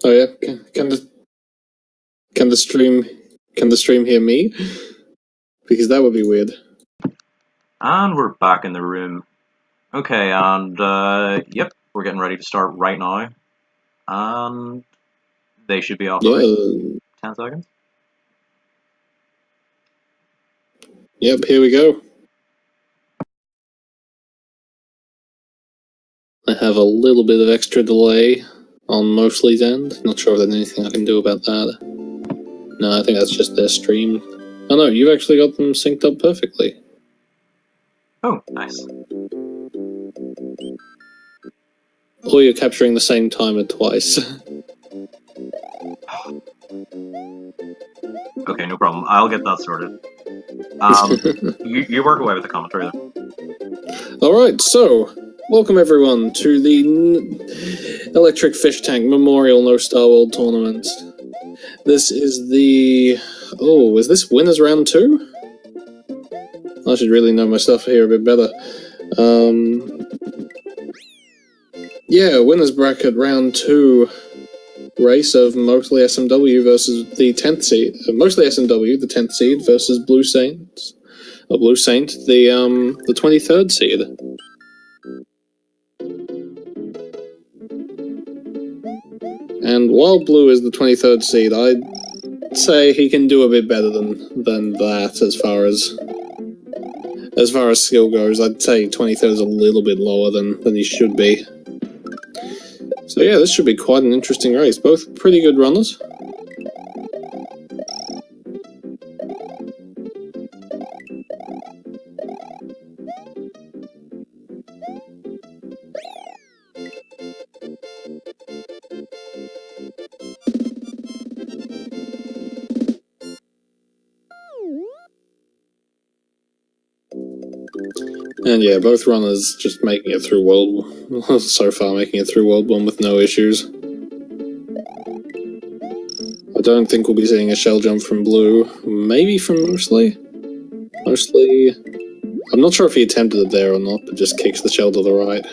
Oh yeah, can the stream hear me? Because that would be weird. And we're back in the room. Okay, and yep, we're getting ready to start right now. And they should be off Yeah. in 10 seconds. Yep, here we go. I have a little bit of extra delay on Mostly's end. Not sure if there's anything I can do about that. No, I think that's just their stream. Oh no, you've actually got them synced up perfectly. Oh, nice. Or you're capturing the same timer twice. Okay, no problem. I'll get that sorted. You work away with the commentary then. Alright, so, welcome everyone to the Electric Fish Tank Memorial No Starworld Tournament. This is the... Oh, is this Winners Round 2? I should really know my stuff here a bit better. Yeah, Winners Bracket Round 2 race of MostlySMW versus the 10th seed. MostlySMW, the 10th seed, versus Buesaint, the 23rd seed. And while Blue is the 23rd seed, I'd say he can do a bit better than that as far as skill goes. I'd say 23rd is a little bit lower than he should be. So yeah, this should be quite an interesting race. Both pretty good runners. And yeah, both runners just making it through World... so far making it through World 1 with no issues. I don't think we'll be seeing a shell jump from Blue. Maybe from Mostly? Mostly... I'm not sure if he attempted it there or not, but just kicks the shell to the right.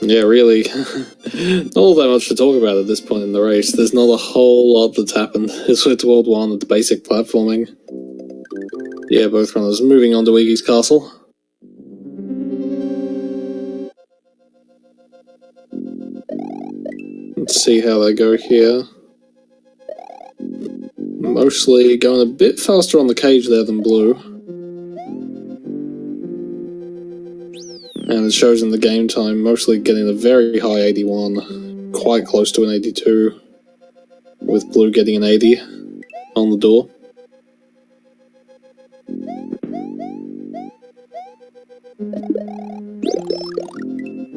Yeah, really, not all that much to talk about at this point in the race. There's not a whole lot that's happened. It's with World 1 at the basic platforming. Yeah, both runners moving on to Iggy's Castle. Let's see how they go here. Mostly going a bit faster on the cage there than Blue. And it shows in the game time, mostly getting a very high 81, quite close to an 82, with Blue getting an 80 on the door.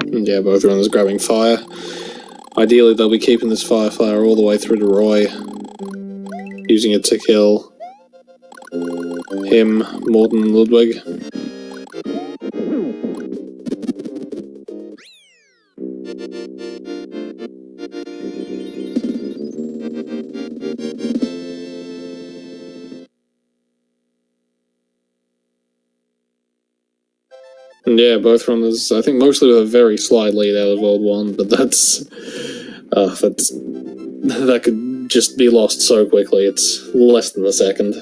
And yeah, both runners grabbing fire. Ideally, they'll be keeping this fire all the way through to Roy, using it to kill him, Morton, and Ludwig. And yeah, both runners, I think mostly with a very slight lead out of World 1, but that could just be lost so quickly. It's less than a second.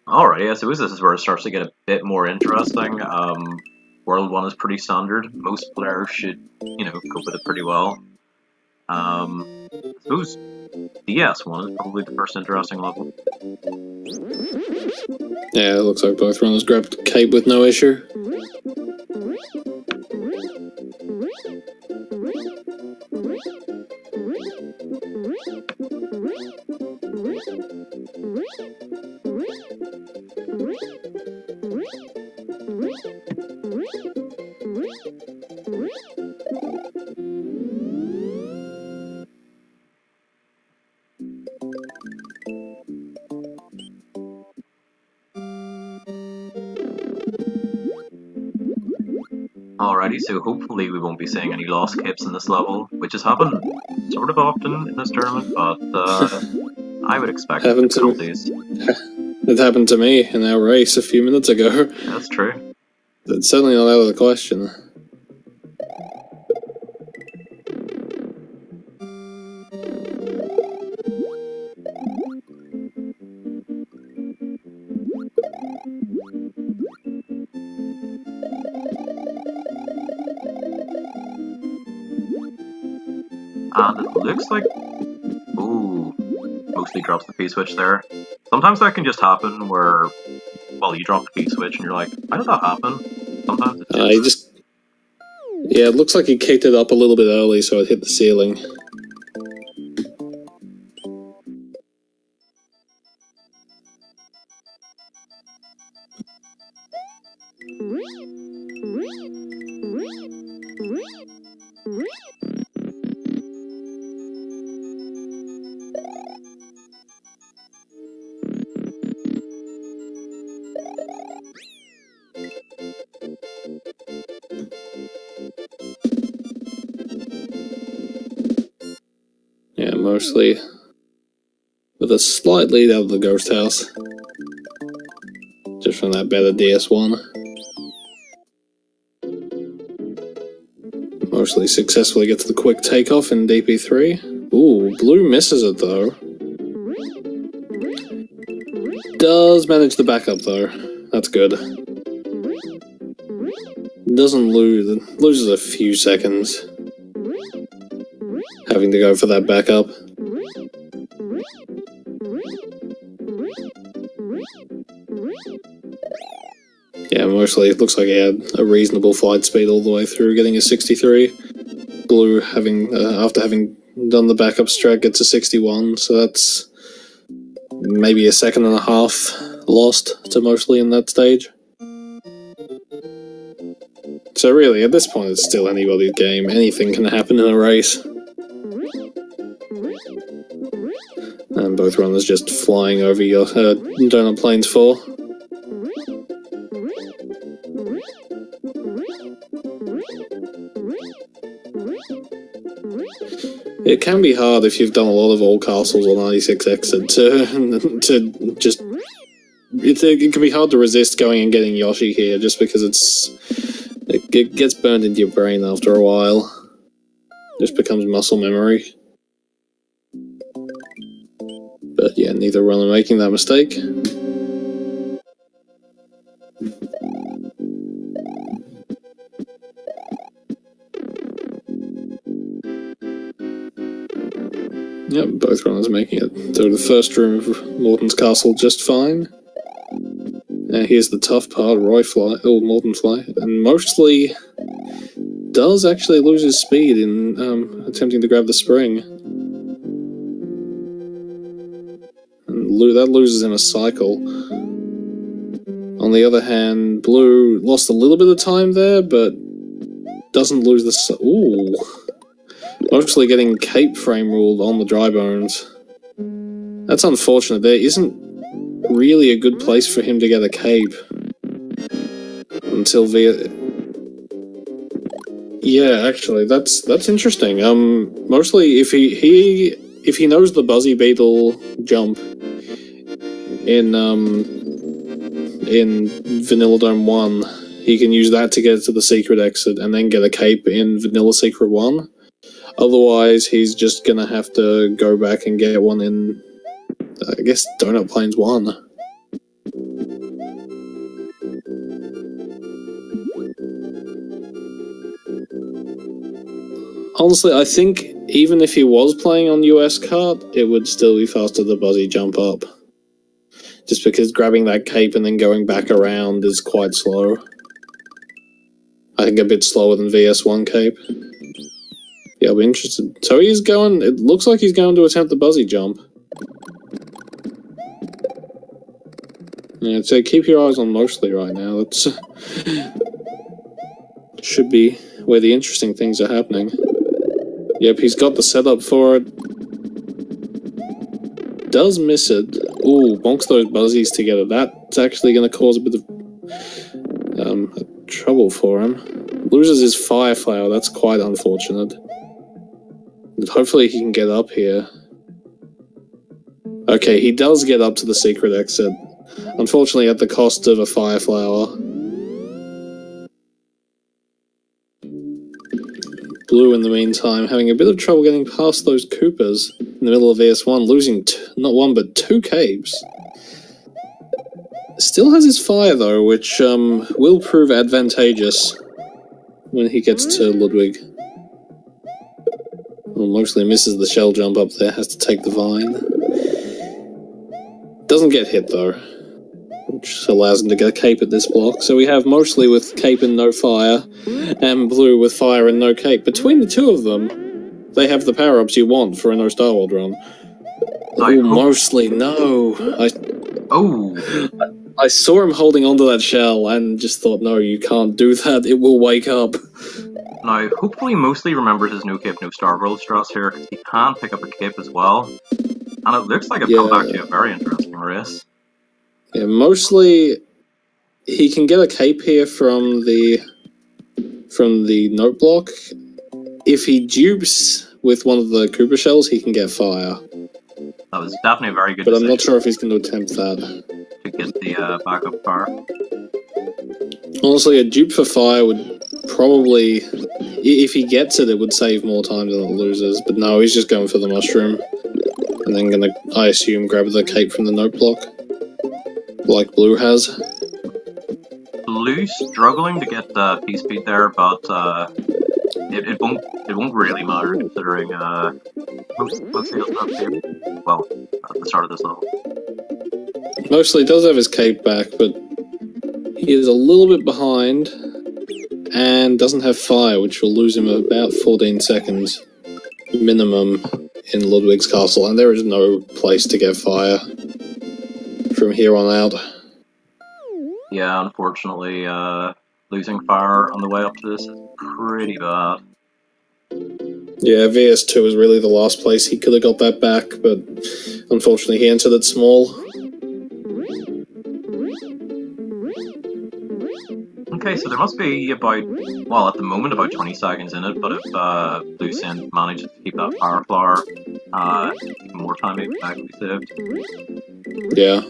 Alright, yeah, so this is where it starts to get a bit more interesting. World 1 is pretty standard. Most players should, cope with it pretty well. I suppose DS1 is probably the first interesting level. Yeah, it looks like both runners grabbed Cape with no issue. Alrighty, so hopefully we won't be seeing any lost capes in this level, which has happened sort of often in this tournament, but I would expect Happened to penalties. It happened to me in our race a few minutes ago. That's true. It's certainly not out of the question. And it looks like... Ooh, mostly drops the P-switch there. Sometimes that can just happen where, well, you drop the P-switch and you're like, how did that happen? Sometimes it just... Yeah, it looks like he kicked it up a little bit early, so it hit the ceiling. Yeah, mostly with a slight lead out of the ghost house. Just from that better DS1. Mostly successfully gets the quick takeoff in DP3. Ooh, blue misses it though. Does manage the backup though. That's good. Doesn't loses a few seconds. Having to go for that backup. Yeah, mostly it looks like he had a reasonable flight speed all the way through, getting a 63. Blue, after having done the backup strat, gets a 61, so that's maybe a second and a half lost to mostly in that stage. So really, at this point, it's still anybody's game. Anything can happen in a race. And both runners just flying over your donut planes 4. It can be hard if you've done a lot of all castles or 96 exit to just... It can be hard to resist going and getting Yoshi here, just because it gets burned into your brain after a while. Just becomes muscle memory. But yeah, neither runner making that mistake. Yep, both runners making it through the first room of Morton's castle just fine. Now here's the tough part, Morton fly, and mostly does actually lose his speed in attempting to grab the spring. And that loses him a cycle. On the other hand, Blue lost a little bit of time there, but doesn't lose the... Ooh! Mostly getting cape frame ruled on the dry bones. That's unfortunate. There isn't really a good place for him to get a cape until Yeah, actually, that's interesting. Mostly if he knows the Buzzy Beetle jump in Vanilla Dome 1, he can use that to get to the secret exit and then get a cape in Vanilla Secret 1. Otherwise, he's just gonna have to go back and get one in, I guess, Donut Plains 1. Honestly, I think even if he was playing on US kart, it would still be faster to Buzzy jump up. Just because grabbing that cape and then going back around is quite slow. I think a bit slower than VS1 cape. Yeah, I'll be interested. So he's going... It looks like he's going to attempt the Buzzy jump. Yeah, so keep your eyes on Mostly right now. That's... should be where the interesting things are happening. Yep, he's got the setup for it. Does miss it. Ooh, bonks those Buzzies together. That's actually going to cause a bit of trouble for him. Loses his fire flower, that's quite unfortunate. But hopefully he can get up here. Okay, he does get up to the secret exit. Unfortunately at the cost of a fire flower. Blue, in the meantime, having a bit of trouble getting past those Coopers in the middle of ES1, losing not one but 2 capes. Still has his fire though, which will prove advantageous when he gets to Ludwig. Well, mostly misses the shell jump up there, has to take the vine. Doesn't get hit though, which allows him to get a cape at this block. So we have mostly with cape and no fire, and Blue with fire and no cape. Between the two of them, they have the power-ups you want for a no Starworld run. Oh, mostly, no. I saw him holding onto that shell and just thought, no, you can't do that, it will wake up. Now, hopefully Mostly remembers his no cape, no Starworld strats here, because he can pick up a cape as well. And it looks like it's come back to a very interesting race. Yeah, mostly he can get a cape here from the note block. If he dupes with one of the Cooper shells, he can get fire. That was definitely a very good But decision. I'm not sure if he's going to attempt that. To get the backup fire. Honestly, a dupe for fire would probably, if he gets it, it would save more time than it loses. But no, he's just going for the mushroom. And then gonna, I assume, grab the cape from the note block. Like Blue has. Blue struggling to get P speed there, but it won't really matter considering most heals have cape. Well, at the start of this level. Mostly does have his cape back, but he is a little bit behind and doesn't have fire, which will lose him about 14 seconds minimum in Ludwig's castle, and there is no place to get fire from here on out. Yeah, unfortunately, losing fire on the way up to this is pretty bad. Yeah, VS2 is really the last place he could have got that back, but unfortunately he entered it small. Okay, so there must be about, well, at the moment about 20 seconds in it, but if Buesaint manages to keep that fire flower, more time may be saved. Yeah.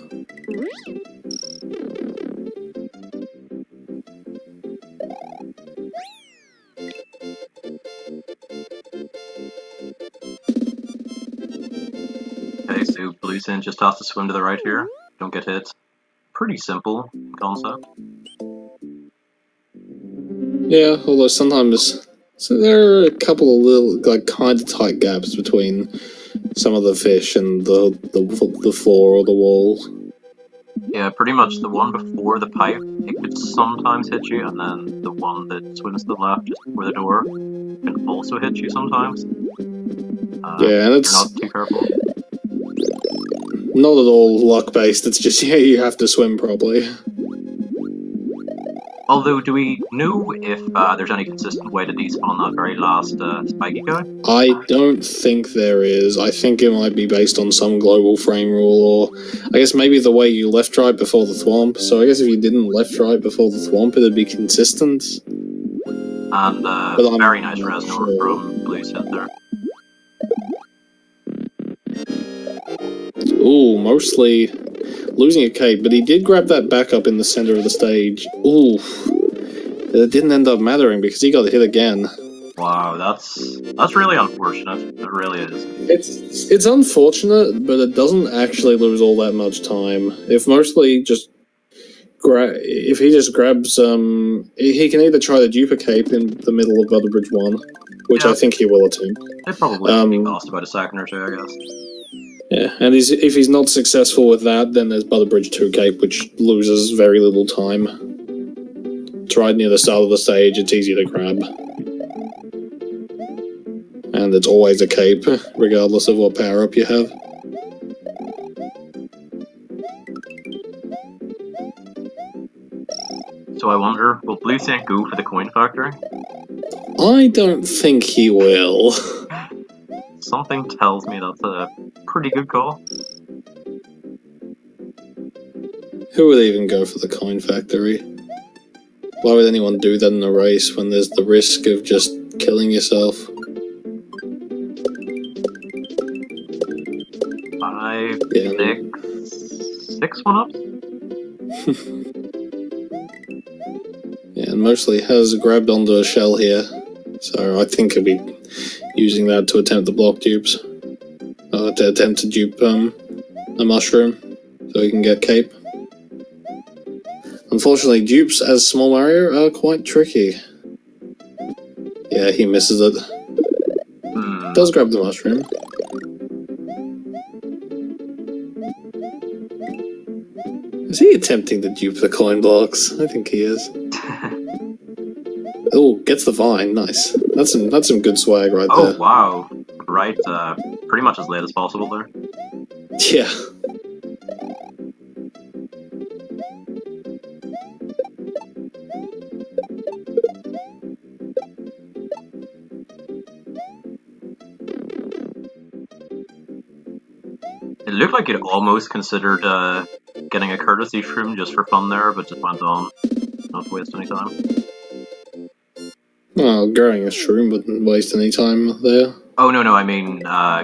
Okay, so Buesaint just has to swim to the right here, don't get hit. Pretty simple concept. Yeah, although sometimes, so there are a couple of little, like, kind of tight gaps between some of the fish and the floor or the wall. Yeah, pretty much the one before the pipe, it could sometimes hit you, and then the one that swims to the left just before the door can also hit you sometimes. Yeah, and it's not too careful. Not at all luck-based, it's just, yeah, you have to swim properly. Although, do we know if there's any consistent way to despawn that very last spiky guy? I don't think there is. I think it might be based on some global frame rule, or I guess maybe the way you left-right before the thwomp. So I guess if you didn't left-right before the thwomp, it'd be consistent. And very nice resnor from Buesaint there. Ooh, mostly losing a cape, but he did grab that back up in the center of the stage. Ooh, it didn't end up mattering because he got hit again. Wow, that's really unfortunate. It really is. It's unfortunate, but it doesn't actually lose all that much time. If mostly just if he just grabs he can either try to duplicate in the middle of Other Bridge 1, which I think he will attempt. It probably cost about a second or two, I guess. Yeah, and if he's not successful with that, then there's Butter Bridge 2 cape, which loses very little time. It's right near the start of the stage, it's easy to grab. And it's always a cape, regardless of what power-up you have. So I wonder, will Buesaint go for the coin factory? I don't think he will. Something tells me that's a pretty good call. Who would even go for the coin factory? Why would anyone do that in a race when there's the risk of just killing yourself? 5, Yeah. 6 1-ups? Yeah, and Mostly has grabbed onto a shell here, so I think he'll be using that to attempt the block dupes. To attempt to dupe a mushroom, so he can get cape. Unfortunately, dupes as Small Mario are quite tricky. Yeah, he misses it. Does grab the mushroom. Is he attempting to dupe the coin blocks? I think he is. Oh, gets the vine. Nice. That's some good swag right there. Oh, wow. Right, pretty much as late as possible there. Yeah. It looked like it almost considered getting a courtesy shroom just for fun there, but just went on. Not to waste any time. Well, growing a shroom wouldn't waste any time there. Oh, no, I mean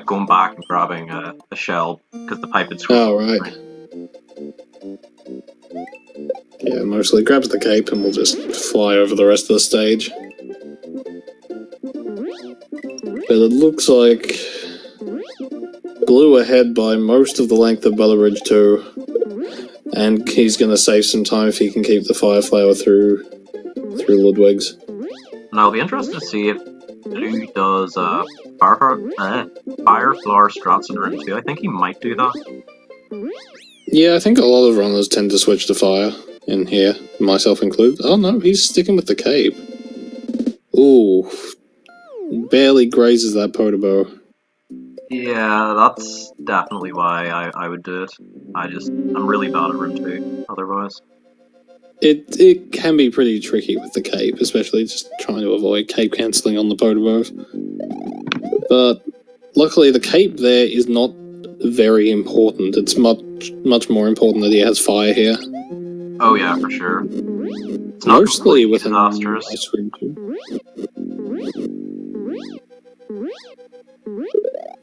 going back and grabbing a shell, because the pipe had screwed. Oh, right. Yeah, Mostly grabs the cape and we'll just fly over the rest of the stage. But it looks like Blue ahead by most of the length of Bella Bridge 2. And he's going to save some time if he can keep the Fire Flower through Ludwig's. And I'll be interested to see if Blue does Fire Flower strats in room 2. I think he might do that. Yeah, I think a lot of runners tend to switch to fire in here, myself included. Oh no, he's sticking with the cape. Ooh. Barely grazes that Podobo. Yeah, that's definitely why I would do it. I'm really bad at room 2, otherwise. It can be pretty tricky with the cape, especially just trying to avoid cape cancelling on the Podobos. But luckily the cape there is not very important. It's much more important that he has fire here. Oh yeah, for sure. It's not Mostly with disastrous. Ice Cream too.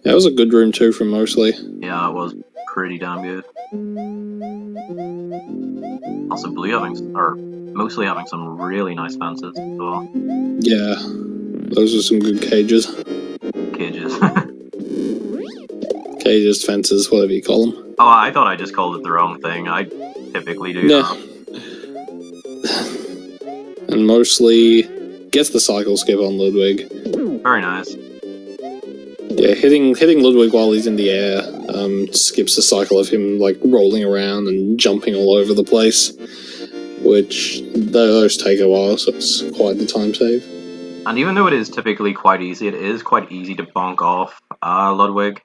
That was a good room too from Mostly. Yeah, it was pretty damn good. Also, Mostly having some really nice fences as well. Yeah, those are some good cages. Cages. Cages, fences, whatever you call them. Oh, I thought I just called it the wrong thing. I typically do. Yeah. And Mostly gets the cycle skip on Ludwig. Very nice. Yeah, hitting Ludwig while he's in the air skips the cycle of him like rolling around and jumping all over the place, which those take a while, so it's quite the time save. And even though it is typically quite easy, it is quite easy to bonk off Ludwig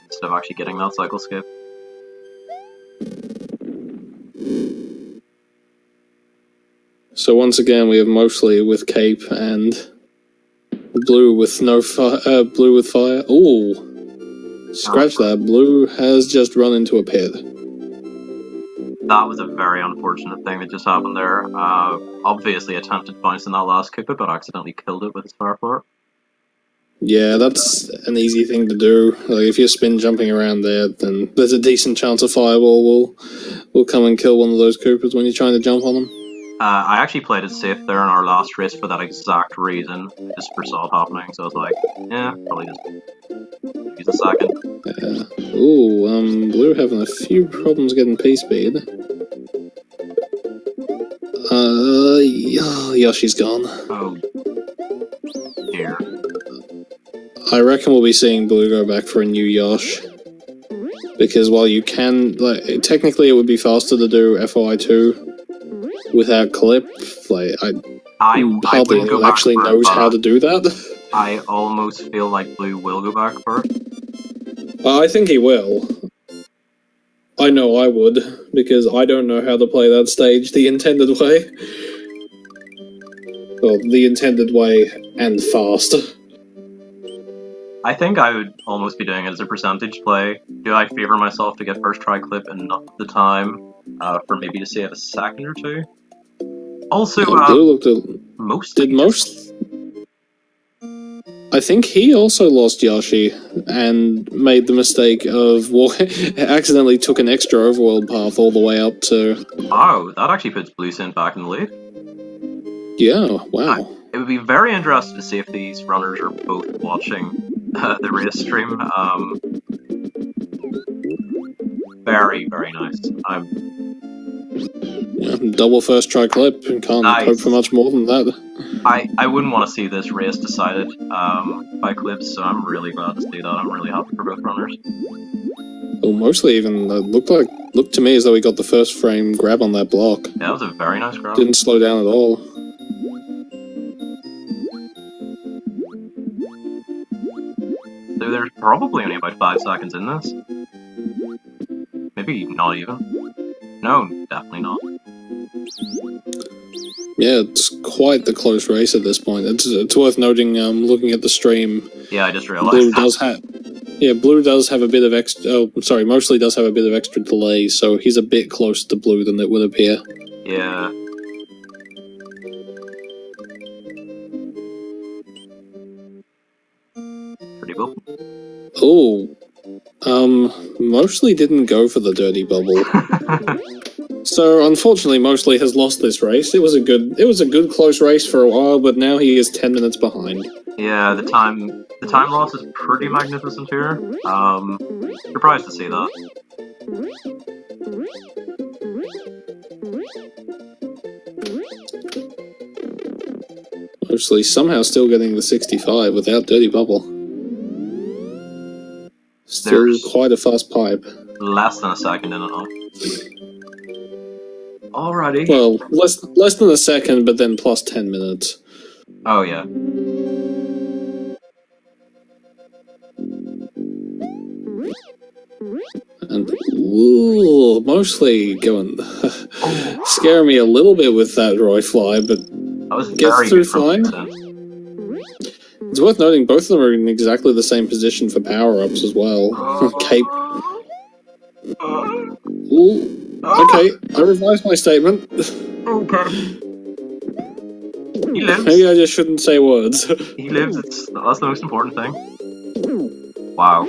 instead of actually getting that cycle skip. So once again, we have Mostly with cape and Blue with Blue with fire. Ooh, scratch that. Blue has just run into a pit. That was a very unfortunate thing that just happened there. Obviously attempted bouncing that last Koopa, but accidentally killed it with his fire floor. Yeah, that's an easy thing to do. Like, if you're spin jumping around there, then there's a decent chance a fireball will come and kill one of those Koopas when you're trying to jump on them. I actually played it safe there in our last race for that exact reason. I just foresaw it happening, so I was like, yeah, probably just use a second. Ooh, Blue having a few problems getting P-speed. Yoshi's gone. Oh, dear. I reckon we'll be seeing Blue go back for a new Yosh. Because while you can, like, technically it would be faster to do FOI2 without clip, like, I hardly anyone actually knows how to do that. I almost feel like Blue will go back for it. I think he will. I know I would, because I don't know how to play that stage the intended way. Well, the intended way and fast. I think I would almost be doing it as a percentage play. Do I favor myself to get first try clip enough of the time for maybe to save a second or two? Also, Blue looked a... Mostly Did most... I think he also lost Yoshi and made the mistake of accidentally took an extra overworld path all the way up to... Oh, that actually puts Buesaint back in the lead. Yeah, wow. It would be very interesting to see if these runners are both watching the race stream. Very, very nice. Yeah, double first try clip, and can't hope for much more than that. I wouldn't want to see this race decided by clips, so I'm really glad to see that. I'm really happy for both runners. Well, mostly even looked to me as though he got the first frame grab on that block. Yeah, that was a very nice grab. Didn't slow down at all. So there's probably only about 5 seconds in this. Maybe not even. No, definitely not. Yeah, it's quite the close race at this point. It's worth noting, looking at the stream. Yeah, I just realized Blue does have a bit of extra... Oh, sorry, Mostly does have a bit of extra delay, so he's a bit closer to Blue than it would appear. Yeah. Pretty cool. Oh, Mostly didn't go for the dirty bubble. So unfortunately, Mostly has lost this race. It was a good close race for a while, but now he is 10 minutes behind. Yeah, the time loss is pretty magnificent here. Surprised to see that. Mostly somehow still getting the 65 without dirty bubble. Still There's quite a fast pipe. Less than a second in and out. Alrighty. Well, less than a second, but then plus 10 minutes. Oh yeah. And ooh, Mostly going scare me a little bit with that Roy fly, but gets through fine. It's worth noting both of them are in exactly the same position for power-ups as well. Cape. Ooh, okay, I revised my statement. Okay. He lives. Maybe I just shouldn't say words. He lives, that's the most important thing. Wow.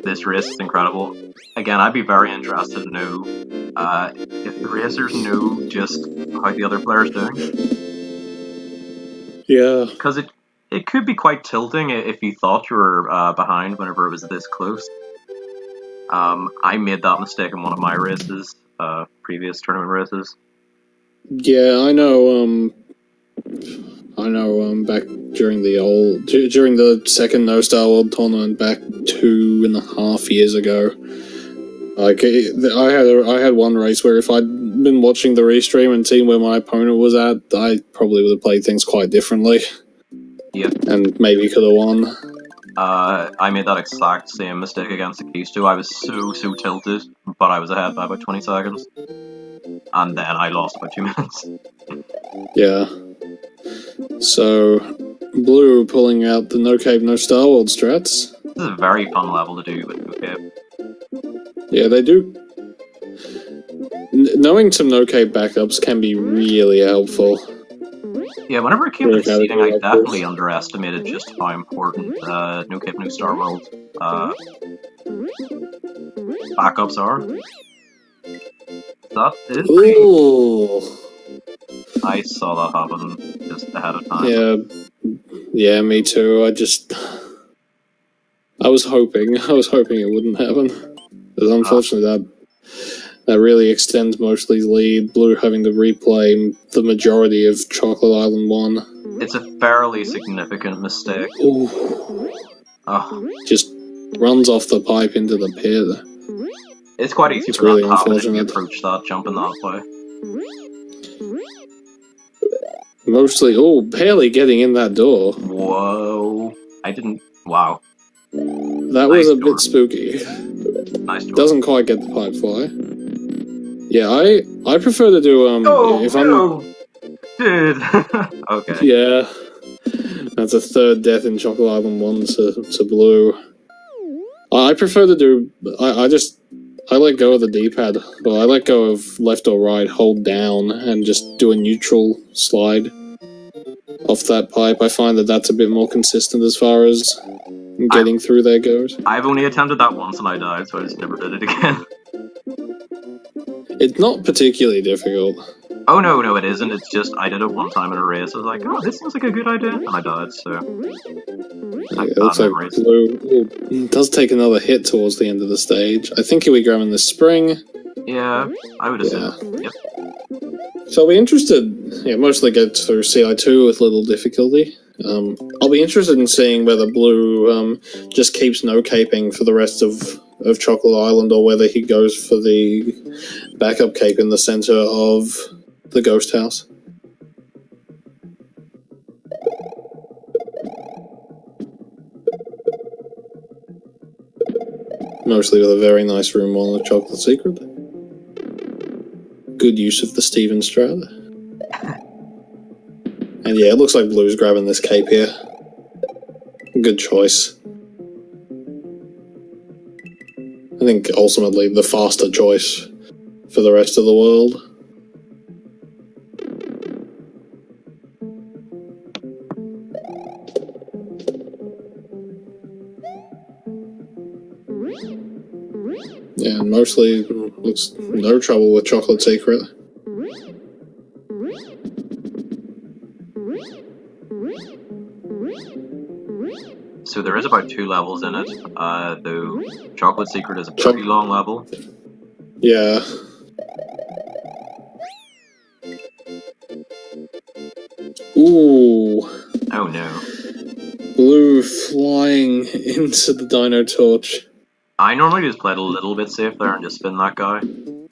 This race is incredible. Again, I'd be very interested to know if the racers know just how the other player's doing. Yeah. Because it could be quite tilting if you thought you were behind whenever it was this close. I made that mistake in one of my races, previous tournament races. Yeah, I know, back during the second No Starworld tournament back 2.5 years ago, like, I had one race where if I'd been watching the restream and seen where my opponent was at, I probably would have played things quite differently. Yeah. And maybe could have won. I made that exact same mistake against the Keistu. I was so tilted, but I was ahead by about 20 seconds. And then I lost about 2 minutes. Yeah. So, Blue pulling out the No Cave, No Starworld strats. This is a very fun level to do with No Cave. Yeah, they do. Knowing some No Cave backups can be really helpful. Yeah, whenever it came to the seeding, I definitely underestimated just how important No Cave, No Starworld backups are. That is pretty... Ooh. I saw that happen just ahead of time. Yeah, me too. I was hoping it wouldn't happen. But unfortunately, that really extends Mostly's lead. Blue having to replay the majority of Chocolate Island 1. It's a fairly significant mistake. Ooh. Just runs off the pipe into the pit. It's quite easy for that to happen if you approach that, jumping that way. Mostly, barely getting in that door. Whoa. I didn't... Wow. That was a bit spooky. Nice door. Doesn't quite get the pipe fly. Yeah, I prefer to do, Dude! Okay. Yeah. That's a third death in Chocolate Island 1 to Blue. I prefer to do... I let go of the D-pad. Well, I let go of left or right, hold down, and just do a neutral slide off that pipe. I find that that's a bit more consistent as far as getting through there goes. I've only attempted that once and I died, so I just never did it again. It's not particularly difficult. Oh no, it isn't. It's just I did it one time in a race. I was like, oh, this seems like a good idea, and I died. So It looks like Blue does take another hit towards the end of the stage. I think he'll be grabbing the spring. Yeah, I would assume. Yeah. Yep. So I'll be interested. Yeah, mostly get through CI2 with little difficulty. I'll be interested in seeing whether Blue just keeps no caping for the rest of Chocolate Island, or whether he goes for the backup cape in the center of the ghost house. Mostly with a very nice room on the Chocolate Secret. Good use of the Steven Strat. And yeah, it looks like Blue's grabbing this cape here. Good choice. I think ultimately the faster choice for the rest of the world. Yeah, and mostly looks no trouble with Chocolate Secret. So there is about 2 levels in it, though Chocolate Secret is a pretty long level. Yeah. Ooh. Oh no. Blue flying into the Dino Torch. I normally just play it a little bit safe there and just spin that guy.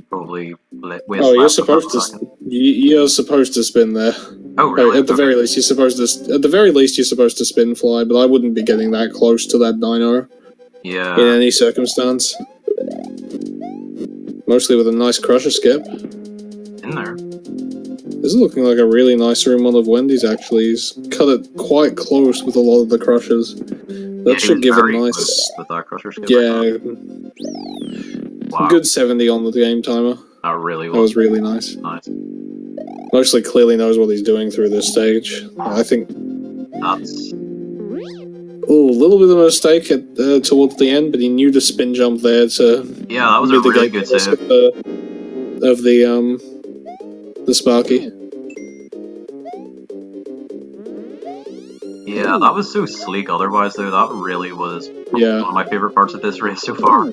Probably waste you're supposed to. You're supposed to spin there. Oh really? At the very least, you're supposed to. At the very least, you're supposed to spin fly, but I wouldn't be getting that close to that dino. Yeah. In any circumstance. Mostly with a nice crusher skip. In there. This is looking like a really nice room one of Wendy's. Actually, he's cut it quite close with a lot of the crushers. That should give a nice. With that crusher skip. Yeah. Wow. Good 70 on the game timer. That really was. That was really nice. Nice. Mostly clearly knows what he's doing through this stage. I think. That's. Oh, a little bit of a mistake towards the end, but he knew to spin jump there to. Yeah, that was a really good save. Of the Sparky. Yeah, that was so sleek. Otherwise, though, that really was one of my favorite parts of this race so far.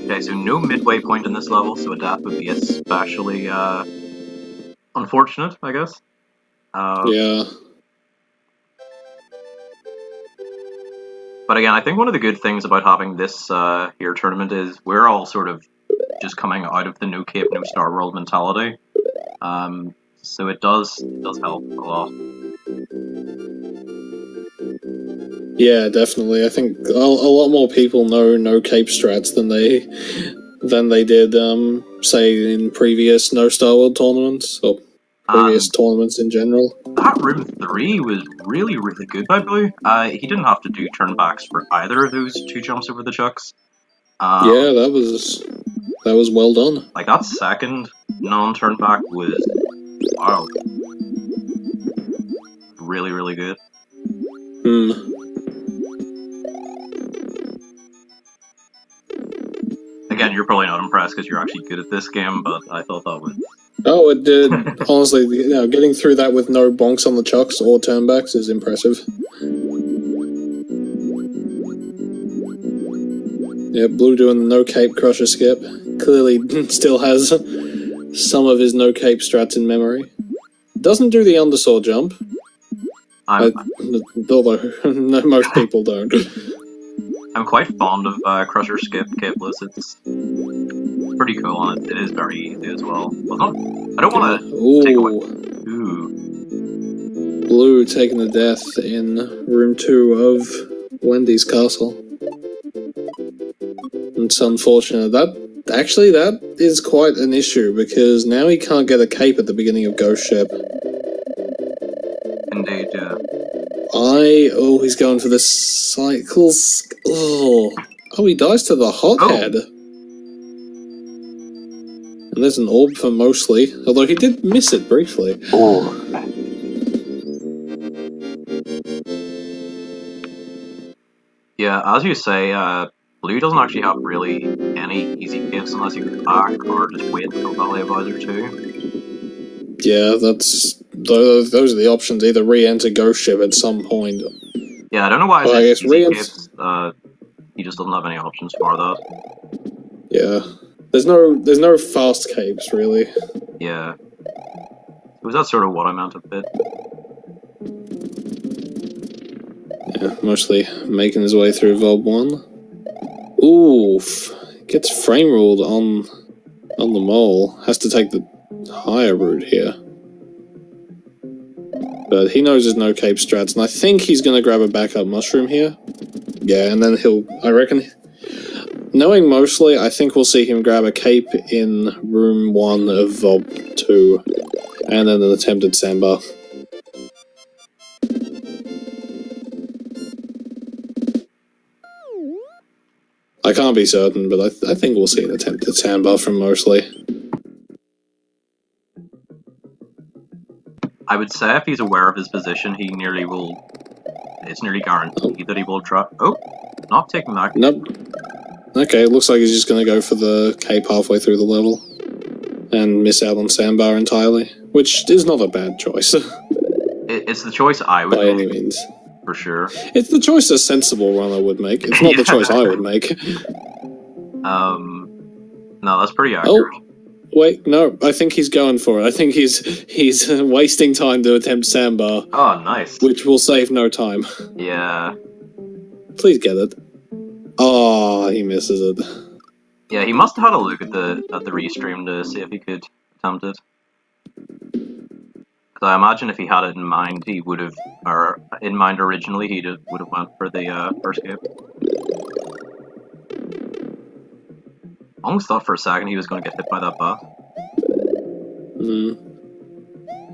Okay, so no midway point in this level, so a death would be especially unfortunate, I guess. Yeah. But again, I think one of the good things about having this here tournament is we're all sort of just coming out of the no cape, no Starworld mentality. So it does help a lot. Yeah, definitely. I think a lot more people know no cape strats than they did, say, in previous no Starworld tournaments, or previous tournaments in general. That room 3 was really, really good by Blue. He didn't have to do turnbacks for either of those 2 jumps over the chucks. Yeah, that was well done. Like, that second non-turnback was, wow, really, really good. Again, you're probably not impressed because you're actually good at this game, but I thought that was... Oh, it did. Honestly, getting through that with no bonks on the chucks or turnbacks is impressive. Yeah, Blue doing the no cape crusher skip. Clearly still has some of his no cape strats in memory. Doesn't do the undersaw jump. Although most people don't. I'm quite fond of crusher skip capeless. It's pretty cool, and it is very easy as well. I don't want to take away. Ooh. Blue taking the death in room 2 of Wendy's castle. It's unfortunate. That is quite an issue, because now he can't get a cape at the beginning of Ghost Ship. Indeed, yeah. Oh, he's going for the cycles. Oh, he dies to the hothead. And there's an orb for Mostly, although he did miss it briefly. Oh. Yeah, as you say, Blue doesn't actually have really any easy capes unless you get back or just wait until Valley Advisor 2. Yeah, those are the options. Either re-enter Ghost Ship at some point. Yeah, I don't know why I guess easy capes, he just doesn't have any options for that. Yeah. There's no fast capes, really. Yeah. Was that sort of what I meant a bit? Yeah, Mostly making his way through Vob 1. Oof. Gets frame ruled on the mole. Has to take the higher route here. But he knows there's no cape strats, and I think he's going to grab a backup mushroom here. Yeah, and then I reckon, knowing Mostly, I think we'll see him grab a cape in room 1 of Vob 2, and then an attempted sandbar. I can't be certain, but I think we'll see an attempted sandbar from Mostly. I would say if he's aware of his position, he nearly will. It's nearly guaranteed that he will try. Oh, not taking that. Nope. Okay, looks like he's just going to go for the cape halfway through the level and miss out on sandbar entirely, which is not a bad choice. It's the choice I would by make, any means. For sure. It's the choice a sensible runner would make. It's not the choice I would make. No, that's pretty accurate. Oh, wait, no, I think he's going for it. I think he's wasting time to attempt sandbar. Oh, nice. Which will save no time. Yeah. Please get it. Oh, he misses it. Yeah, he must have had a look at the restream to see if he could attempt it. Because I imagine if he had it in mind, he would have, or in mind originally, he would have went for the first cape. I almost thought for a second he was going to get hit by that bat.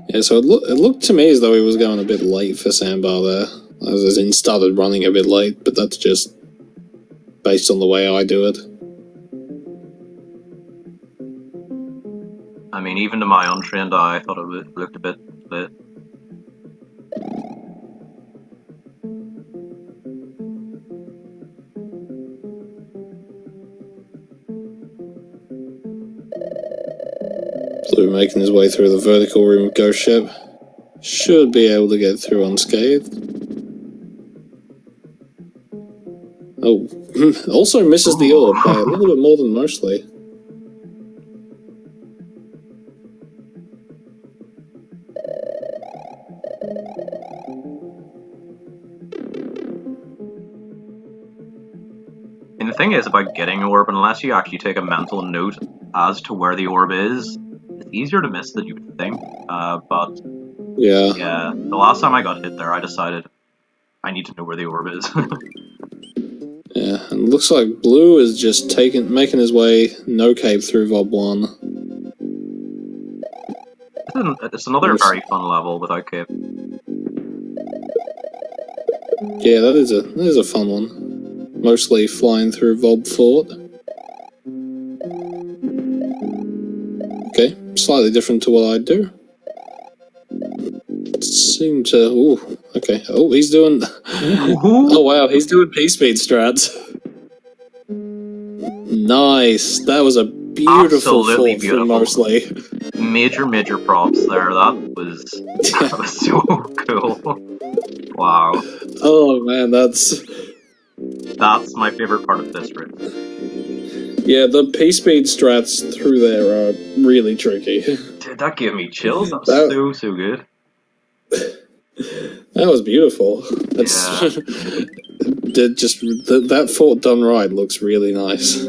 Yeah, so it looked to me as though he was going a bit late for sandbar there. As in, started running a bit late, but that's just based on the way I do it. I mean, even to my untrained eye, I thought it looked a bit lit. Blue making his way through the vertical room of Ghost Ship. Should be able to get through unscathed. Oh, also misses the orb by a little bit more than Mostly. And the thing is about getting an orb, unless you actually take a mental note as to where the orb is, it's easier to miss than you would think. But yeah, the last time I got hit there, I decided I need to know where the orb is. Yeah, and looks like Blue is just making his way no cape through Vob 1. It's another very fun level without cape. Yeah, that is a fun one. Mostly flying through Vob Fort. Okay, slightly different to what I'd do. Seem to... Ooh, okay. Oh, he's doing... Oh, wow, he's doing P-speed strats. Nice. That was a beautiful Absolutely fort beautiful. from Mostly. Major props there. That was so cool. Wow. Oh, man, that's my favorite part of this route. Yeah, the P-speed strats through there are really tricky. Dude, that gave me chills. That was so good. That was beautiful. That's that fort done right looks really nice.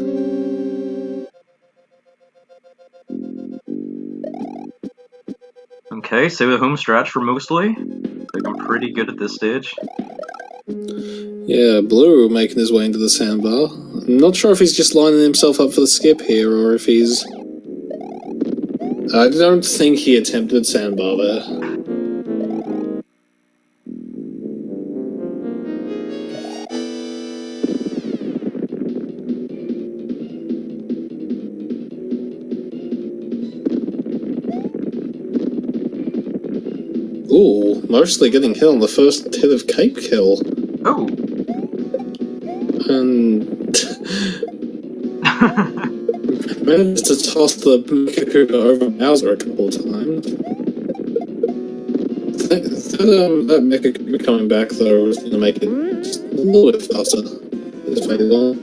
Okay, so the home stretch for Mostly. I think I'm pretty good at this stage. Yeah, Blue making his way into the sandbar. I'm not sure if he's just lining himself up for the skip here, or if he's... I don't think he attempted sandbar there. Ooh, mostly getting hit on the first hit of Cape Kill. Oh! And managed to toss the Mecha Koopa over Bowser a couple of times. That Mecha Koopa coming back, though, was going to make it just a little bit faster. This phase on.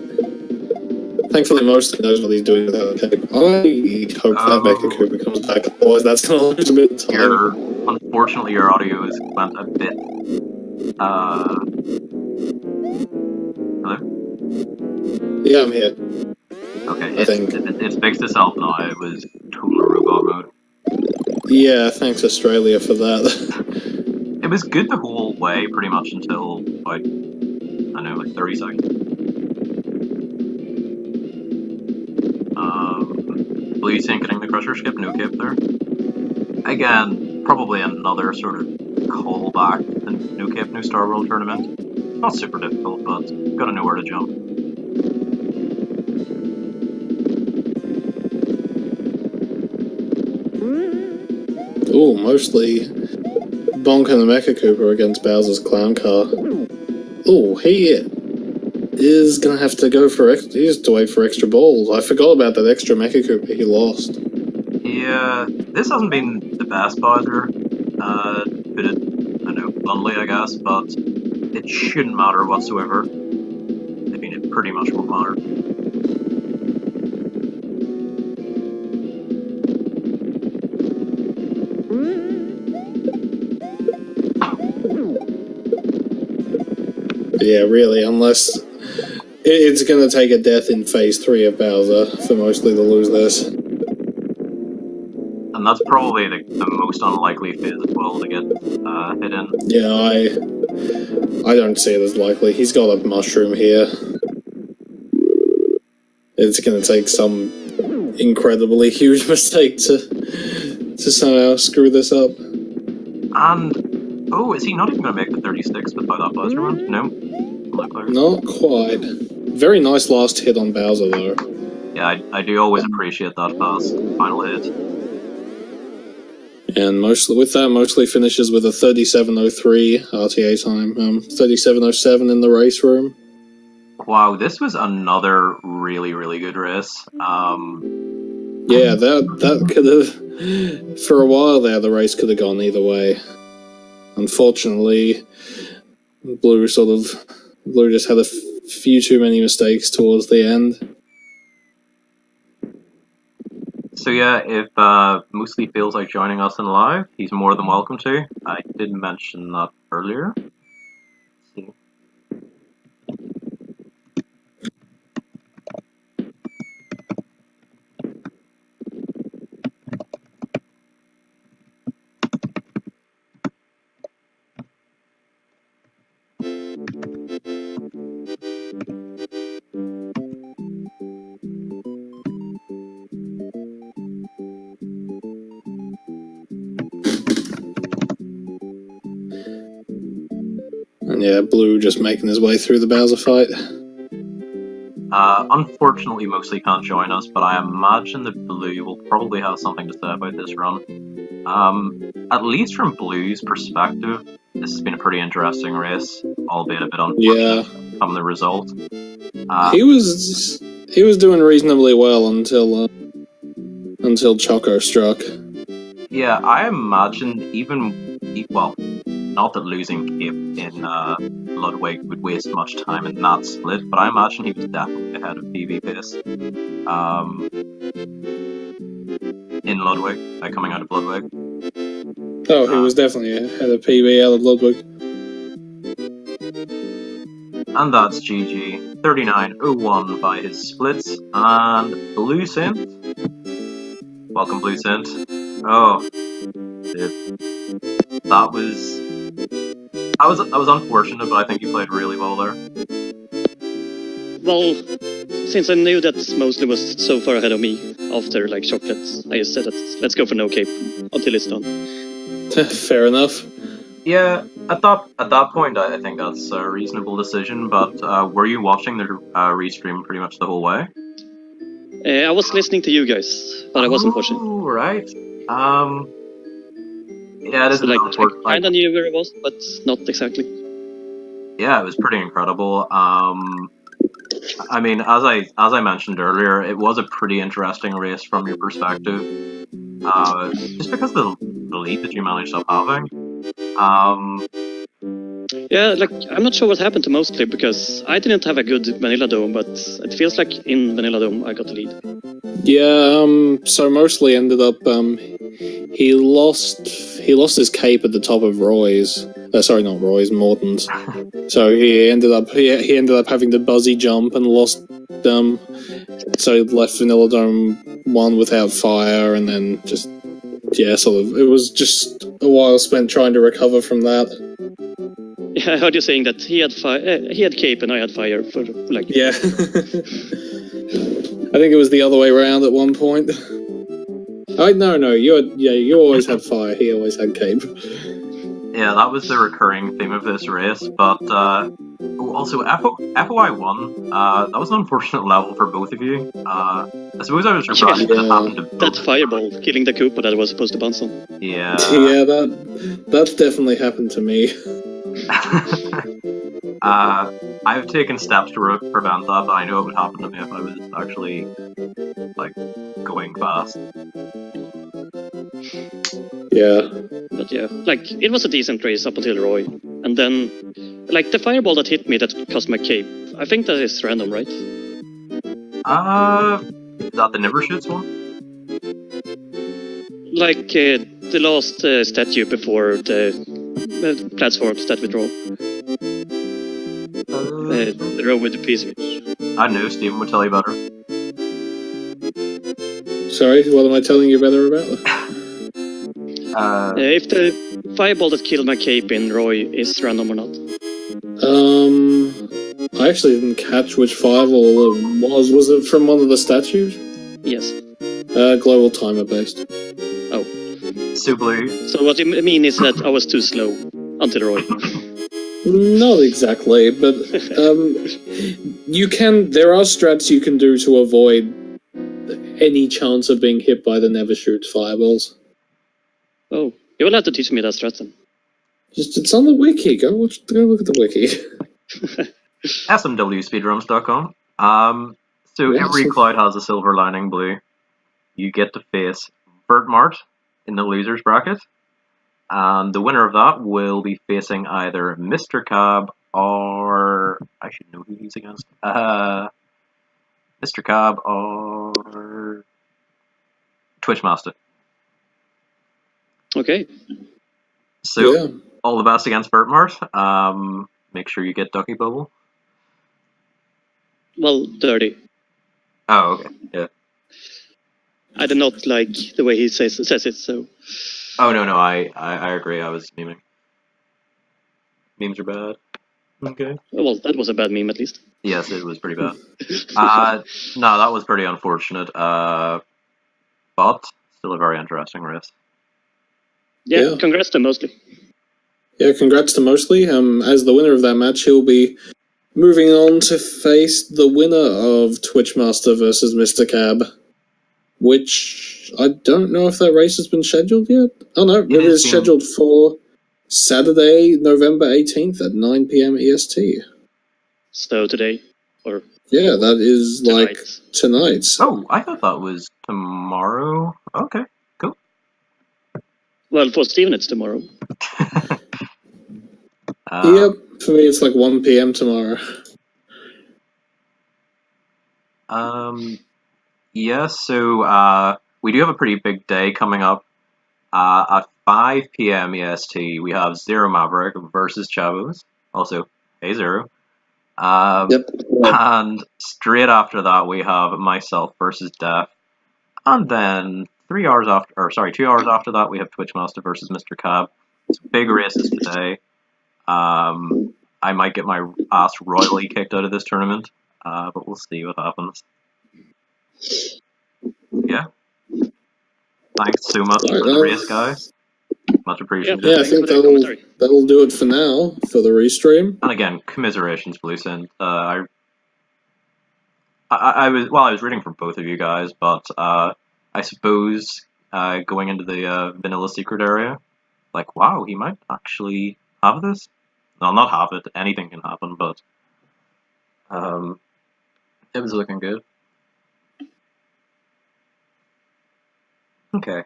Thankfully, Mostly knows what he's doing without a cape. I hope that Mecha Koopa comes back, otherwise that's going to lose a bit of time. Unfortunately, your audio has went a bit, hello? Yeah, I'm here. Okay, I think. it's fixed itself now. It was total robot mode. Yeah, thanks Australia for that. It was good the whole way, pretty much until, like, I don't know, like 30 seconds. Buesaint getting the Crusher skip, no cape there. Again, probably another sort of callback to the no cape, no Starworld tournament. Not super difficult, but gotta know where to jump. Ooh, Mostly bonking the Mecha Koopa against Bowser's Clown Car. Ooh, he is gonna have to go for he has to wait for extra balls. I forgot about that extra Mecha Koopa he lost. Yeah, this hasn't been the best Bowser. Put it, I don't know, bluntly, I guess, but it shouldn't matter whatsoever. I mean, it pretty much won't matter. Yeah, really, unless it's gonna take a death in phase 3 of Bowser for Mostly to lose this. And that's probably the most unlikely phase as well to get hit in. Yeah, I don't see it as likely. He's got a mushroom here. It's gonna take some incredibly huge mistake to somehow screw this up. And, oh, is he not even going to make the 36 without that Bowser one? No? Not quite. Very nice last hit on Bowser, though. Yeah, I do always appreciate that fast final hit. And Mostly finishes with a 37:03 RTA time, 37:07 in the race room. Wow, this was another really, really good race. Yeah, that could have, for a while there, the race could have gone either way. Unfortunately, Blue just had a few too many mistakes towards the end. So yeah, if Mostly feels like joining us in live, he's more than welcome to. I did mention that earlier. Let's see. And yeah, Blue just making his way through the Bowser fight. Unfortunately, Mostly can't join us, but I imagine that Blue will probably have something to say about this run. At least from Blue's perspective, this has been a pretty interesting race, albeit a bit unfortunate from the result. He was doing reasonably well until Choco struck. Yeah, I imagine well, not that losing Cape in Ludwig would waste much time in that split, but I imagine he was definitely ahead of PB pace in Ludwig, coming out of Ludwig. Oh, he was definitely ahead of PB out of Ludwig. And that's GG. 39:01 by his splits, and Buesaint. Welcome, Buesaint. Oh, dude. That was unfortunate, but I think you played really well there. Well, since I knew that Mostly was so far ahead of me after like chocolates, I just said that let's go for no cape until it's done. Fair enough. Yeah, at that point, I think that's a reasonable decision. But were you watching the restream pretty much the whole way? I was listening to you guys, but I wasn't watching. Oh, right. Yeah, it is So a bit like, I unfortunate. kind of knew where it was, but not exactly. Yeah, it was pretty incredible. I mean, as I mentioned earlier, it was a pretty interesting race from your perspective. Just because of the lead that you managed up having. Yeah, like, I'm not sure what happened to Mostly, because I didn't have a good Vanilla Dome, but it feels like in Vanilla Dome I got the lead. Yeah, so Mostly ended up, he lost his cape at the top of Roy's. Sorry, not Roy's, Morton's. So he ended up having to buzzy jump and lost so he left Vanilla Dome 1 without fire, and then just, yeah, sort of, it was just a while spent trying to recover from that. Yeah, I heard you saying that he had cape and I had fire for like. Yeah. I think it was the other way around at one point. No, you always had fire, he always had cape. Yeah, that was the recurring theme of this race, but also FOI 1, that was an unfortunate level for both of you. I suppose I was surprised that it happened to both. That fireball killing the Koopa that I was supposed to bounce on. Yeah. Yeah, that's definitely happened to me. I've taken steps to prevent that, but I know it would happen to me if I was actually, like, going fast. Yeah. But yeah, like, it was a decent race up until Roy. And then, like, the fireball that hit me that cost my cape, I think that is random, right? Is that the Never Shoots one? Like, the last statue before the platforms that we draw. The row with the piece. I know, Steven would tell you better. Sorry, what am I telling you better about? If the fireball that killed my cape in Roy is random or not. I actually didn't catch which fireball it was. Was it from one of the statues? Yes. Global timer based. Oh. So blue. So what you mean is that I was too slow until Roy. Not exactly, but there are strats you can do to avoid any chance of being hit by the Never Shoots fireballs. Oh, you will have to teach me that strat then. It's on the wiki. Go look at the wiki. SMWspeedruns.com. So every cloud has a silver lining, Blue. You get to face Bertmart in the losers bracket, and the winner of that will be facing either Mr. Cab or I should know who he's against. Mr. Cab or Twitchmaster. Okay. So Yeah. all the best against Bertmart. Make sure you get Ducky Bubble. Well, dirty. Oh, okay. Yeah. I do not like the way he says it, so. Oh no, I agree. I was memeing. Memes are bad. Okay. Well, that was a bad meme at least. Yes, it was pretty bad. No, that was pretty unfortunate. But still a very interesting race. Yeah, congrats to Mostly. Yeah, congrats to Mostly. As the winner of that match, he'll be moving on to face the winner of Twitchmaster versus Mr. Cab, which I don't know if that race has been scheduled yet. Oh no, it is scheduled for Saturday, November 18th at 9 p.m. EST. So today, or yeah, that is tonight. Like tonight. Oh, I thought that was tomorrow. Okay, cool. Well, for Steven, it's tomorrow. Yep, for me it's like 1 p.m. tomorrow. Yeah, so we do have a pretty big day coming up. At 5 p.m. EST, we have Zero Maverick versus Chavos. Also, hey Zero. Yep. And straight after that, we have myself versus Def. And then 2 hours after that, we have Twitchmaster versus Mr. Cab. It's big races today. I might get my ass royally kicked out of this tournament, but we'll see what happens. Yeah. Thanks so much for the race, guys. Much appreciated. Yeah, I think that'll do it for now for the restream. And again, commiserations, Buesaint. I was rooting for both of you guys, but I suppose going into the vanilla secret area, like, wow, he might actually have this. No, not have it. Anything can happen, but it was looking good. Okay.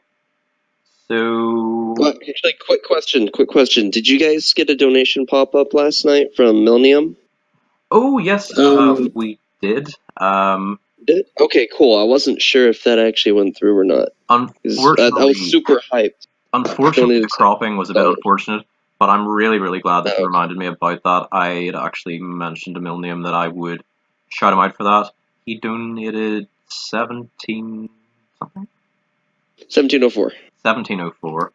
So Well, actually, quick question. Did you guys get a donation pop up last night from Millennium? oh yes, we did. Did? Okay, cool. I wasn't sure if that actually went through or not. 'Cause Unfortunately, I was super hyped. unfortunately, the Donated cropping was a bit $7. unfortunate. But I'm really, really glad that you Oh. reminded me about that. I had actually mentioned to Milnium that I would shout him out for that. He donated 17 something. 1704. 1704.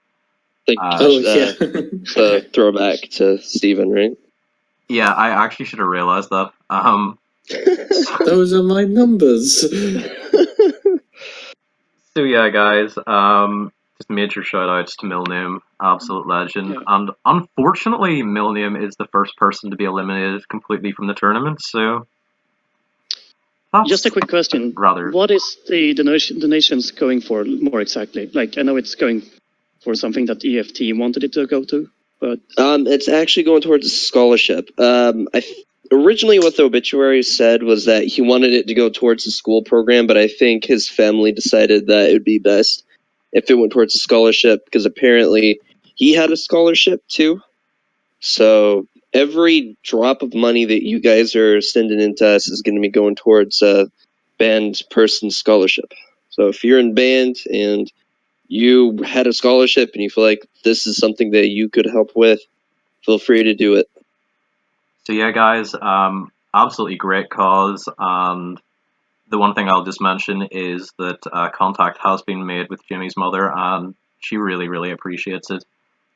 Like, Oh, yeah. the throwback to Steven, right? Yeah, I actually should have realized that. Those are my numbers. So yeah, guys, just major shout outs to Milnium, absolute legend. Yeah. And unfortunately, Milnium is the first person to be eliminated completely from the tournament, so... Just a quick question. Rather... What is the donations going for more exactly? Like, I know it's going for something that EFT wanted it to go to, but... It's actually going towards a scholarship. Originally what the obituary said was that he wanted it to go towards the school program, but I think his family decided that it would be best if it went towards a scholarship, because apparently he had a scholarship too. So every drop of money that you guys are sending into us is going to be going towards a band person scholarship. So if you're in band and you had a scholarship and you feel like this is something that you could help with, feel free to do it. So yeah, guys, absolutely great cause, and the one thing I'll just mention is that contact has been made with Jimmy's mother, and she really, really appreciates it.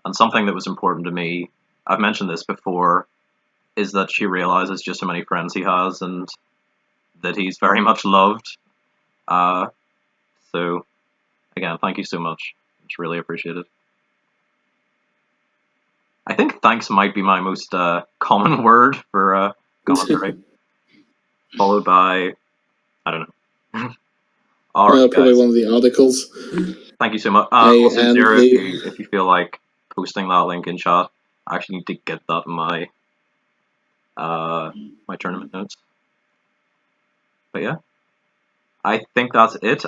And something that was important to me, I've mentioned this before, is that she realizes just how many friends he has and that he's very much loved. So, again, thank you so much. It's really appreciated. I think thanks might be my most common word for commentary. Followed by, I don't know. Alright, Probably guys. one of the articles. Thank you so much. Hey, Also, and Zero, the- if you feel like posting that link in chat, I actually need to get that in my my tournament notes. But yeah, I think that's it.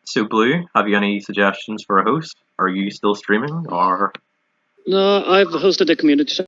So Blue, have you any suggestions for a host? Are you still streaming, or? No, I've hosted a community